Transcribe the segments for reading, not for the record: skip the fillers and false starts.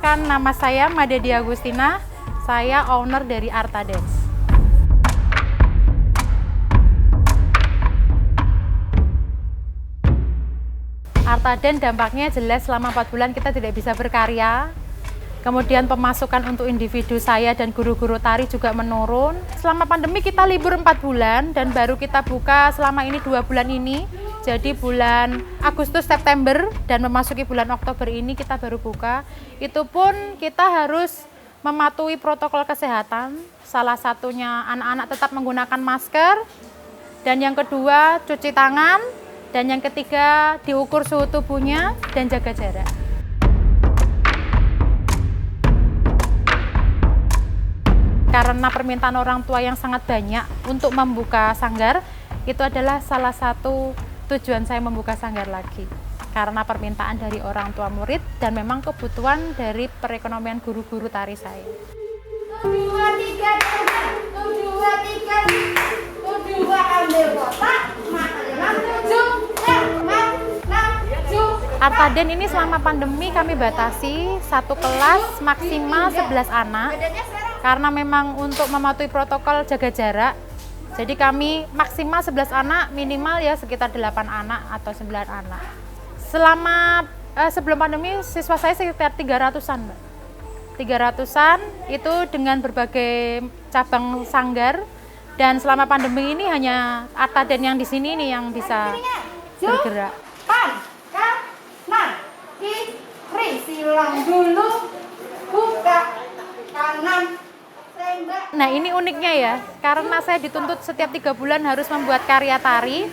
Perkenalkan, nama saya Made Dia Agustina, saya owner dari Arta Dance. Arta Dance dampaknya jelas selama 4 bulan kita tidak bisa berkarya. Kemudian pemasukan untuk individu saya dan guru-guru tari juga menurun. Selama pandemi kita libur 4 bulan dan baru kita buka selama ini 2 bulan ini. Jadi bulan Agustus, September dan memasuki bulan Oktober ini kita baru buka. Itu pun kita harus mematuhi protokol kesehatan. Salah satunya anak-anak tetap menggunakan masker. Dan yang kedua cuci tangan. Dan yang ketiga diukur suhu tubuhnya dan jaga jarak. Karena permintaan orang tua yang sangat banyak untuk membuka sanggar, itu adalah salah satu tujuan saya membuka sanggar lagi. Karena permintaan dari orang tua murid dan memang kebutuhan dari perekonomian guru-guru tari saya. Arta Dance ini selama pandemi kami batasi satu kelas maksimal 11 anak. Karena memang untuk mematuhi protokol jaga jarak, jadi kami maksimal 11 anak, minimal ya sekitar 8 anak atau 9 anak. Selama sebelum pandemi siswa saya sekitar 300-an, Mbak. 300-an itu dengan berbagai cabang sanggar, dan selama pandemi ini hanya Arta Dance yang di sini nih yang bisa bergerak. Kanan, kiri, silang dulu, buka kanan. Nah ini uniknya ya, karena saya dituntut setiap 3 bulan harus membuat karya tari.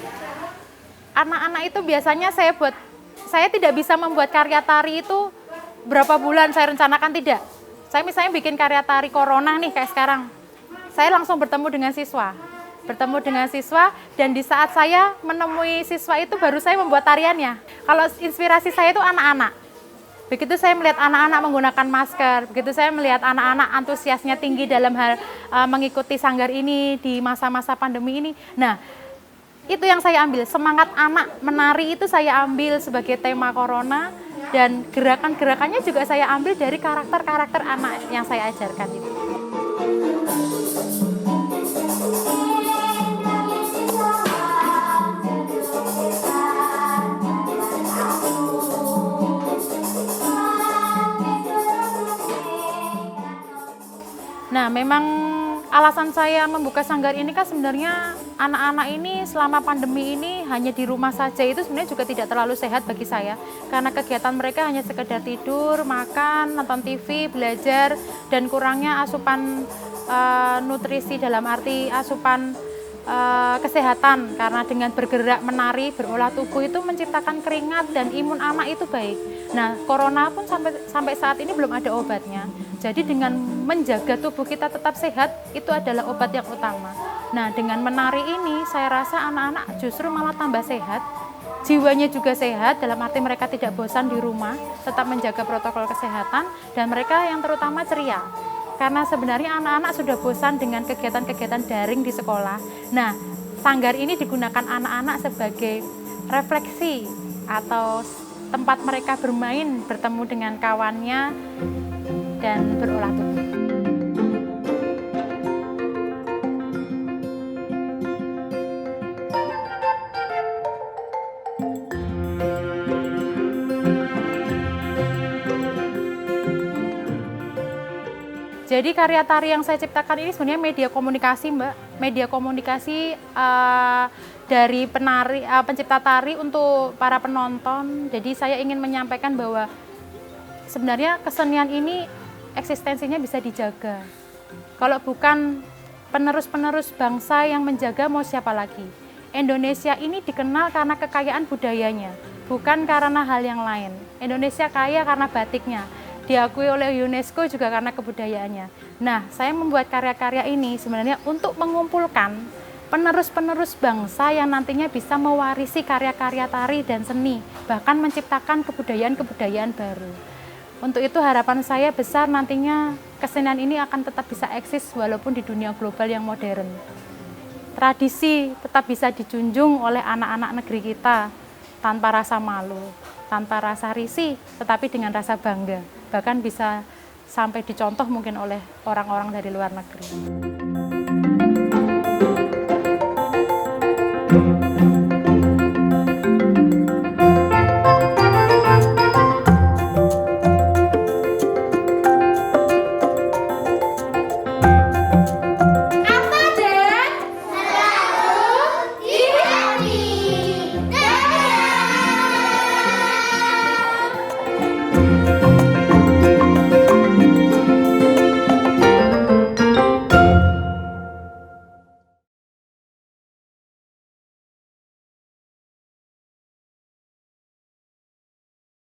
Anak-anak itu biasanya saya tidak bisa membuat karya tari itu berapa bulan saya rencanakan, tidak. Saya misalnya bikin karya tari corona nih kayak sekarang, saya langsung bertemu dengan siswa, dan di saat saya menemui siswa itu baru saya membuat tariannya. Kalau inspirasi saya itu anak-anak. Begitu saya melihat anak-anak menggunakan masker, begitu saya melihat anak-anak antusiasnya tinggi dalam hal mengikuti sanggar ini di masa-masa pandemi ini. Nah, itu yang saya ambil, semangat anak menari itu saya ambil sebagai tema corona, dan gerakan-gerakannya juga saya ambil dari karakter-karakter anak yang saya ajarkan itu. Nah, memang alasan saya membuka sanggar ini kan sebenarnya anak-anak ini selama pandemi ini hanya di rumah saja, itu sebenarnya juga tidak terlalu sehat bagi saya. Karena kegiatan mereka hanya sekedar tidur, makan, nonton TV, belajar, dan kurangnya asupan nutrisi dalam arti asupan kesehatan. Karena dengan bergerak, menari, berolah tubuh itu menciptakan keringat dan imun anak itu baik. Nah, corona pun sampai saat ini belum ada obatnya. Jadi dengan menjaga tubuh kita tetap sehat, itu adalah obat yang utama. Nah, dengan menari ini, saya rasa anak-anak justru malah tambah sehat. Jiwanya juga sehat, dalam arti mereka tidak bosan di rumah, tetap menjaga protokol kesehatan, dan mereka yang terutama ceria. Karena sebenarnya anak-anak sudah bosan dengan kegiatan-kegiatan daring di sekolah. Nah, sanggar ini digunakan anak-anak sebagai refleksi atau tempat mereka bermain, bertemu dengan kawannya, dan berolah tubuh. Jadi karya tari yang saya ciptakan ini sebenarnya media komunikasi, Mbak. Media komunikasi dari pencipta tari untuk para penonton. Jadi saya ingin menyampaikan bahwa sebenarnya kesenian ini eksistensinya bisa dijaga. Kalau bukan penerus-penerus bangsa yang menjaga, mau siapa lagi? Indonesia ini dikenal karena kekayaan budayanya, bukan karena hal yang lain. Indonesia kaya karena batiknya, diakui oleh UNESCO juga karena kebudayaannya. Nah, saya membuat karya-karya ini sebenarnya untuk mengumpulkan penerus-penerus bangsa yang nantinya bisa mewarisi karya-karya tari dan seni, bahkan menciptakan kebudayaan-kebudayaan baru. Untuk itu harapan saya besar nantinya kesenian ini akan tetap bisa eksis walaupun di dunia global yang modern. Tradisi tetap bisa dijunjung oleh anak-anak negeri kita tanpa rasa malu, tanpa rasa risih, tetapi dengan rasa bangga bahkan bisa sampai dicontoh mungkin oleh orang-orang dari luar negeri.